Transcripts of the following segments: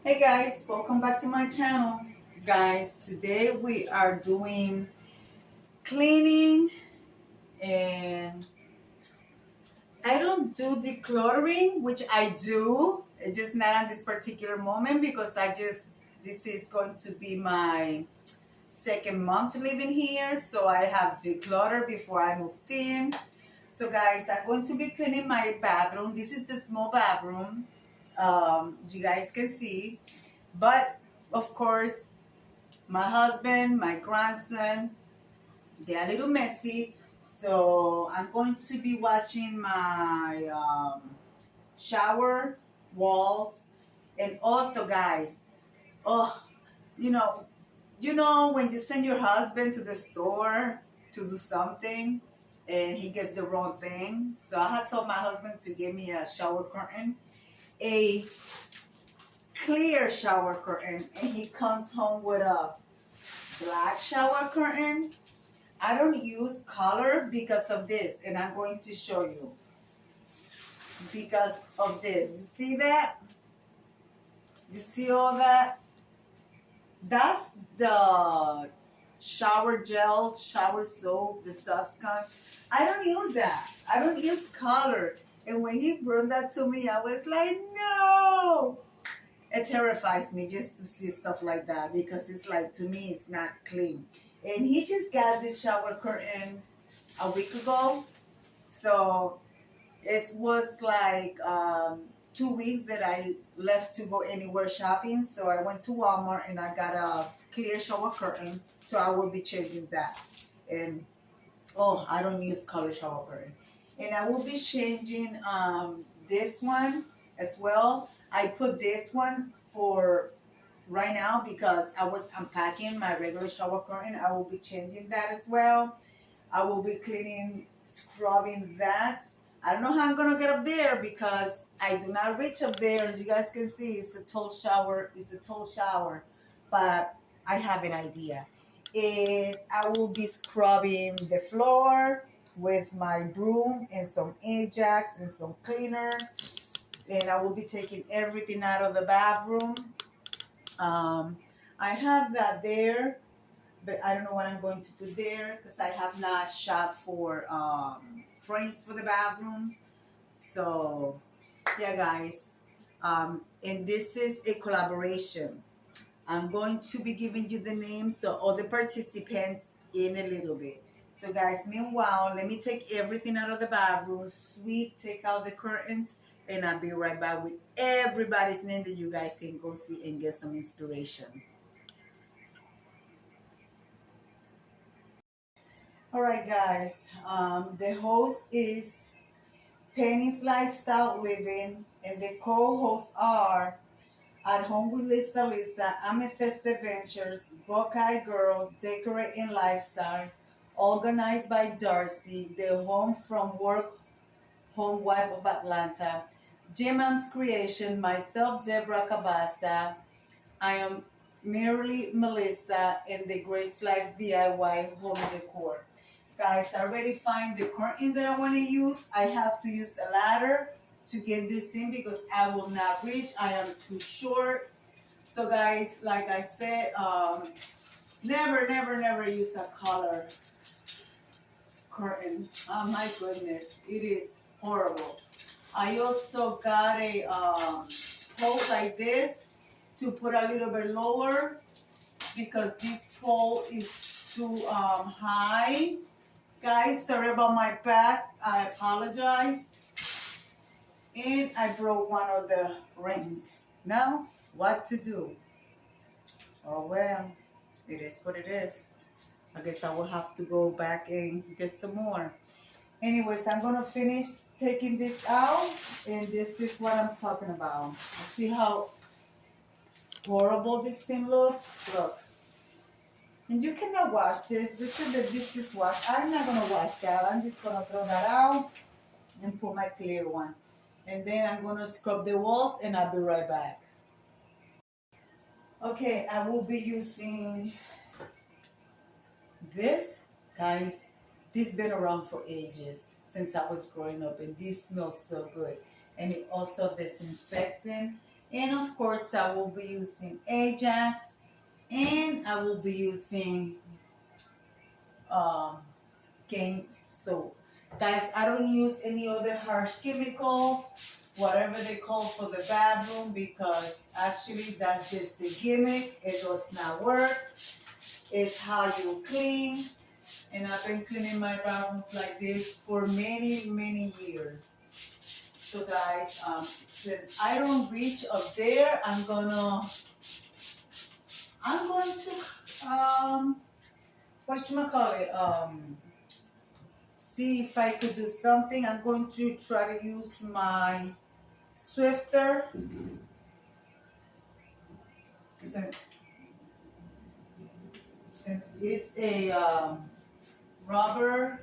Hey guys, welcome back to my channel. Guys, today we are doing cleaning, and I don't do decluttering, which I do. It's just not at this particular moment because this is going to be my second month living here. So I have decluttered before I moved in. So guys, I'm going to be cleaning my bathroom. This is the small bathroom. You guys can see. But of course, my husband, my grandson, they're a little messy. So I'm going to be washing my shower walls. And also, guys, oh, you know, when you send your husband to the store to do something and he gets the wrong thing. So I had told my husband to give me a shower curtain, a clear shower curtain, and he comes home with a black shower curtain. I don't use color because of this, and I'm going to show you. Because of this. You see that? You see all that? That's the shower gel, shower soap, the soft sponge. I don't use that. I don't use color. And when he brought that to me, I was like, no. It terrifies me just to see stuff like that because it's like, to me, it's not clean. And he just got this shower curtain a week ago. So it was like 2 weeks that I left to go anywhere shopping. So I went to Walmart and I got a clear shower curtain. So I will be changing that. And oh, I don't use color shower curtain. And I will be changing this one as well. I put this one for right now because I was unpacking my regular shower curtain. I will be changing that as well. I will be cleaning, scrubbing that. I don't know how I'm gonna get up there because I do not reach up there. As you guys can see, it's a tall shower. It's a tall shower, but I have an idea. And I will be scrubbing the floor with my broom and some Ajax and some cleaner. And I will be taking everything out of the bathroom. I have that there, but I don't know what I'm going to put there because I have not shot for frames for the bathroom. So yeah, guys, and this is a collaboration. I'm going to be giving you the names of all the participants in a little bit. So guys, meanwhile, let me take everything out of the bathroom, take out the curtains, and I'll be right back with everybody's name that you guys can go see and get some inspiration. All right, guys, the host is Penny's Lifestyle Living, and the co-hosts are At Home with Lisa, Amethyst Adventures, Buckeye Girl, Decorating Lifestyle, organized by Darcy, the Home from Work Home Wife of Atlanta, Jim's Creation, myself, Deborah Cabasa. I am MerelyMelisa in the Grace Life DIY Home Decor. Guys, I already find the curtain that I want to use. I have to use a ladder to get this thing because I will not reach. I am too short. So guys, like I said, never use a color curtain. Oh my goodness, it is horrible. I also got a pole like this to put a little bit lower because this pole is too high. Guys, sorry about my back. I apologize. And I broke one of the rings. Now, what to do? Oh well, it is what it is. I guess I will have to go back and get some more. Anyways, I'm gonna finish taking this out, and this is what I'm talking about. See how horrible this thing looks? Look. And you cannot wash this. This is the dishes wash. I'm not gonna wash that. I'm just gonna throw that out and put my clear one. And then I'm gonna scrub the walls and I'll be right back. Okay, I will be using this. Guys, this been around for ages, since I was growing up, and this smells so good. And it also disinfectant, And of course, I will be using Ajax, and I will be using um, cane soap. Guys, I don't use any other harsh chemicals, whatever they call for the bathroom, because actually that's just the gimmick. It does not work. It's how you clean. And I've been cleaning my bathrooms like this for many, many years. So guys, since I don't reach up there, I'm going to whatchamacallit, see if I could do something. I'm going to try to use my Swifter. Since it's a rubber.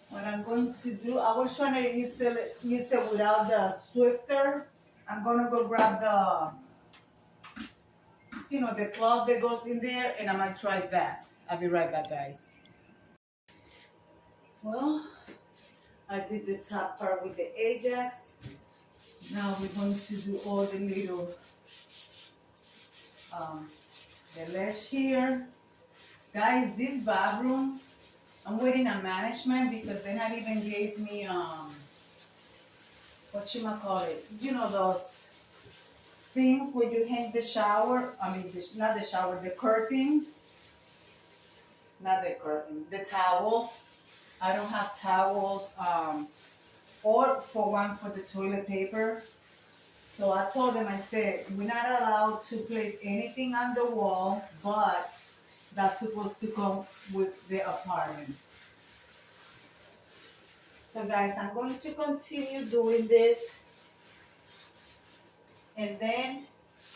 What I'm going to do, I was trying to use it without the Swifter. I'm going to go grab the cloth that goes in there, and I'm going to try that. I'll be right back, guys. Well, I did the top part with the Ajax. Now we're going to do all the little, the ledge here. Guys, this bathroom, I'm waiting on management because they not even gave me, whatchamacallit, those things where you hang the shower, not the shower, the curtain, not the curtain, the towels. I don't have towels, or for the toilet paper. So I told them, I said, we're not allowed to place anything on the wall, but that's supposed to come with the apartment. So guys, I'm going to continue doing this. And then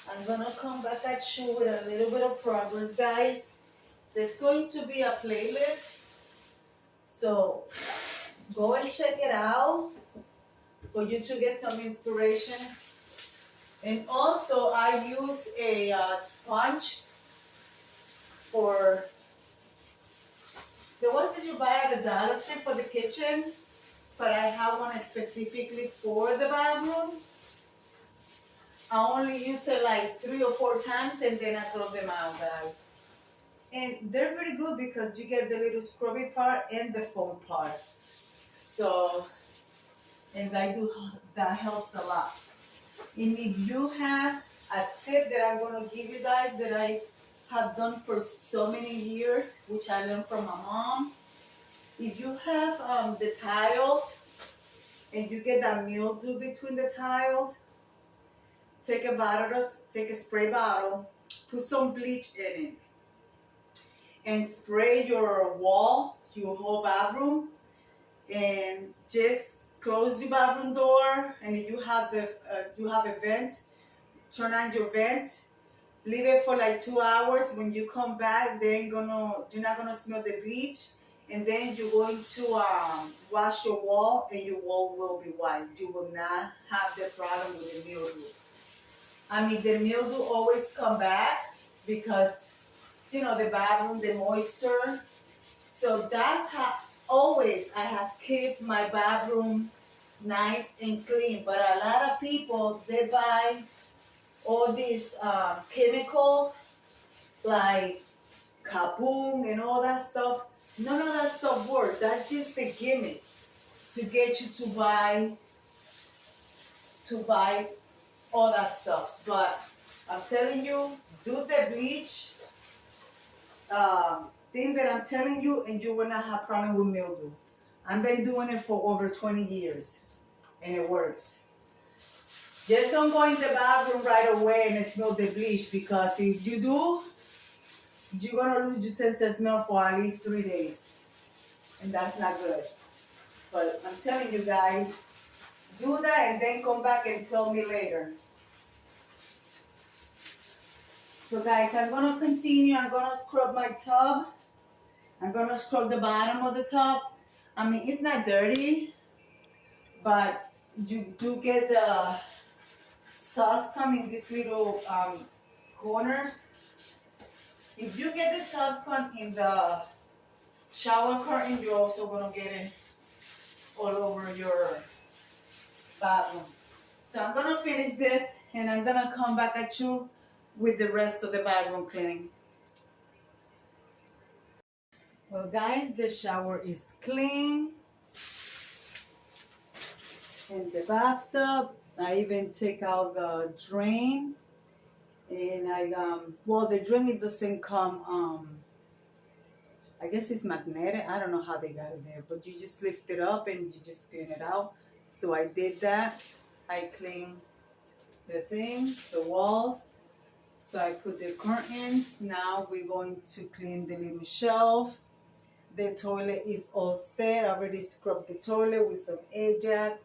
I'm going to come back at you with a little bit of progress, guys. There's going to be a playlist. So go and check it out for you to get some inspiration. And also, I use a sponge for the ones that you buy at the Dollar Tree for the kitchen, but I have one specifically for the bathroom. I only use it like 3 or 4 times, and then I throw them out, guys. And they're pretty good because you get the little scrubby part and the foam part. So, and that helps a lot. And if you have a tip that I'm going to give you guys that I have done for so many years, which I learned from my mom, if you have the tiles and you get that mildew between the tiles, take a spray bottle, put some bleach in it, and spray your wall, your whole bathroom, and just close your bathroom door. And if you have a vent, turn on your vent, leave it for like 2 hours. When you come back, you're not gonna smell the bleach, and then you're going to wash your wall, and your wall will be white. You will not have the problem with the mildew. The mildew always come back because the bathroom, the moisture. So that's how always I have kept my bathroom nice and clean. But a lot of people, they buy all these chemicals like kaboom and all that stuff. None of that stuff works. That's just a gimmick to get you to buy all that stuff. But I'm telling you, do the bleach thing that I'm telling you, and you will not have problem with mildew. I've been doing it for over 20 years, and it works. Just don't go in the bathroom right away and smell the bleach, because if you do, you're going to lose your sense of smell for at least 3 days. And that's not good. But I'm telling you guys, do that and then come back and tell me later. So guys, I'm going to continue. I'm going to scrub my tub. I'm going to scrub the bottom of the tub. It's not dirty, but you do get sauce come in these little corners. If you get the sauce come in the shower curtain, you're also gonna get it all over your bathroom. So I'm gonna finish this and I'm gonna come back at you with the rest of the bathroom cleaning. Well guys, the shower is clean. And the bathtub, I even take out the drain. And well, the drain, it doesn't come, I guess it's magnetic. I don't know how they got it there, but you just lift it up and you just clean it out. So I did that. I cleaned the thing, the walls. So I put the curtains. Now we're going to clean the little shelf. The toilet is all set. I already scrubbed the toilet with some Ajax.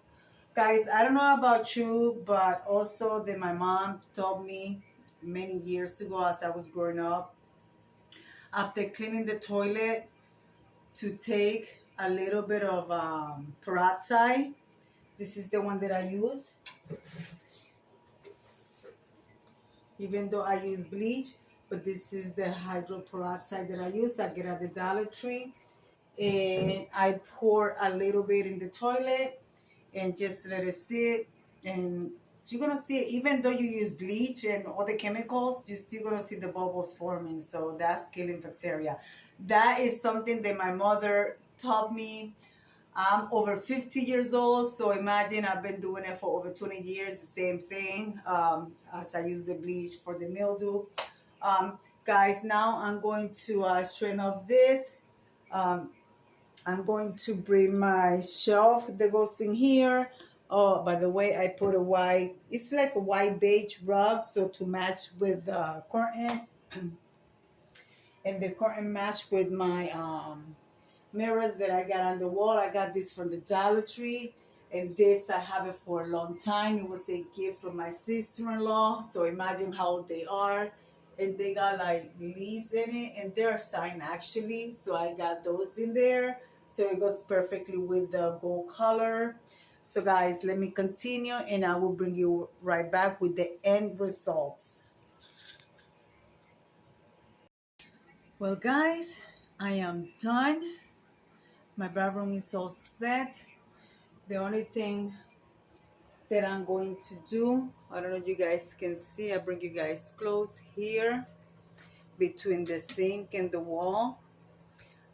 Guys, I don't know about you, but also that my mom told me many years ago as I was growing up, after cleaning the toilet, to take a little bit of peroxide. This is the one that I use. Even though I use bleach, but this is the hydroperoxide that I use. I get at the Dollar Tree. And I pour a little bit in the toilet and just let it sit. And you're gonna see, even though you use bleach and all the chemicals, you're still gonna see the bubbles forming. So that's killing bacteria. That is something that my mother taught me. I'm over 50 years old, so imagine I've been doing it for over 20 years, the same thing, as I use the bleach for the mildew. Guys, now I'm going to straighten up this. I'm going to bring my shelf that goes in here. Oh, by the way, I put a white, it's like a white beige rug, so to match with the curtain. And the curtain matched with my mirrors that I got on the wall. I got this from the Dollar Tree. And this, I have it for a long time. It was a gift from my sister-in-law. So imagine how old they are. And they got like leaves in it. And they're a sign actually. So I got those in there. So it goes perfectly with the gold color. So guys, let me continue and I will bring you right back with the end results. Well guys, I am done. My bathroom is all set. The only thing that I'm going to do, I don't know if you guys can see, I bring you guys close here between the sink and the wall.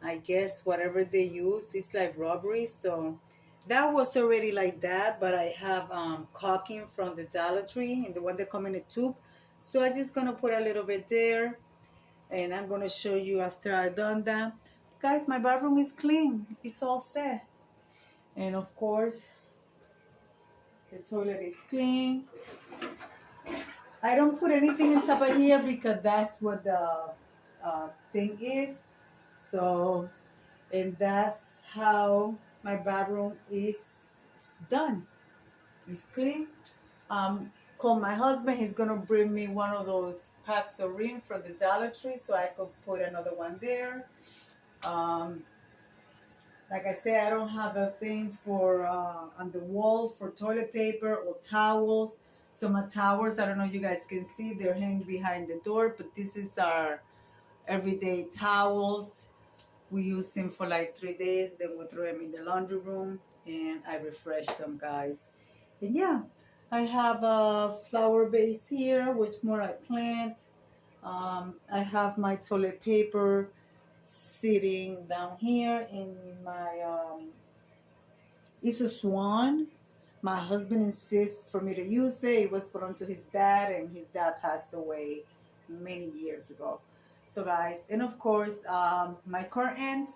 I guess whatever they use is like rubbery, so that was already like that, but I have caulking from the Dollar Tree and the one that come in a tube. So I'm just gonna put a little bit there and I'm gonna show you after I've done that. Guys, my bathroom is clean, it's all set. And of course, the toilet is clean. I don't put anything on top of here because that's what the thing is. So, and that's how my bathroom is done. It's clean. Call my husband. He's gonna bring me one of those packs of rim from the Dollar Tree, so I could put another one there. Like I said, I don't have a thing for on the wall for toilet paper or towels. So my towels, I don't know if you guys can see, they're hanging behind the door, but this is our everyday towels. We use them for like 3 days, then we throw them in the laundry room and I refresh them, guys. And yeah, I have a flower vase here, which more I plant. I have my toilet paper sitting down here in my, it's a swan. My husband insists for me to use it. It was put onto his dad and his dad passed away many years ago. So guys, and of course, my curtains,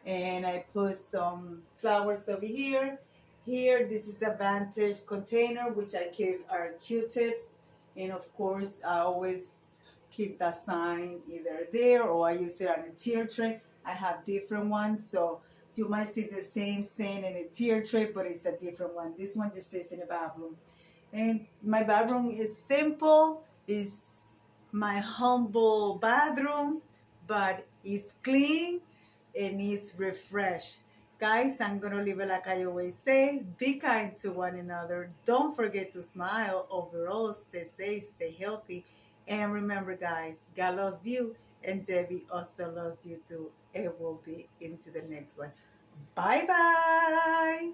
and I put some flowers over here. Here, this is a vantage container, which I keep our Q-tips. And of course, I always keep that sign either there or I use it on a tier tray. I have different ones, so you might see the same sign in a tier tray, but it's a different one. This one just stays in the bathroom. And my bathroom is simple. It's my humble bathroom, but it's clean and it's refreshed. Guys, I'm going to leave it like I always say. Be kind to one another. Don't forget to smile. Overall, stay safe, stay healthy. And remember, guys, God loves you. And Debbie also loves you too. And we'll be into the next one. Bye bye.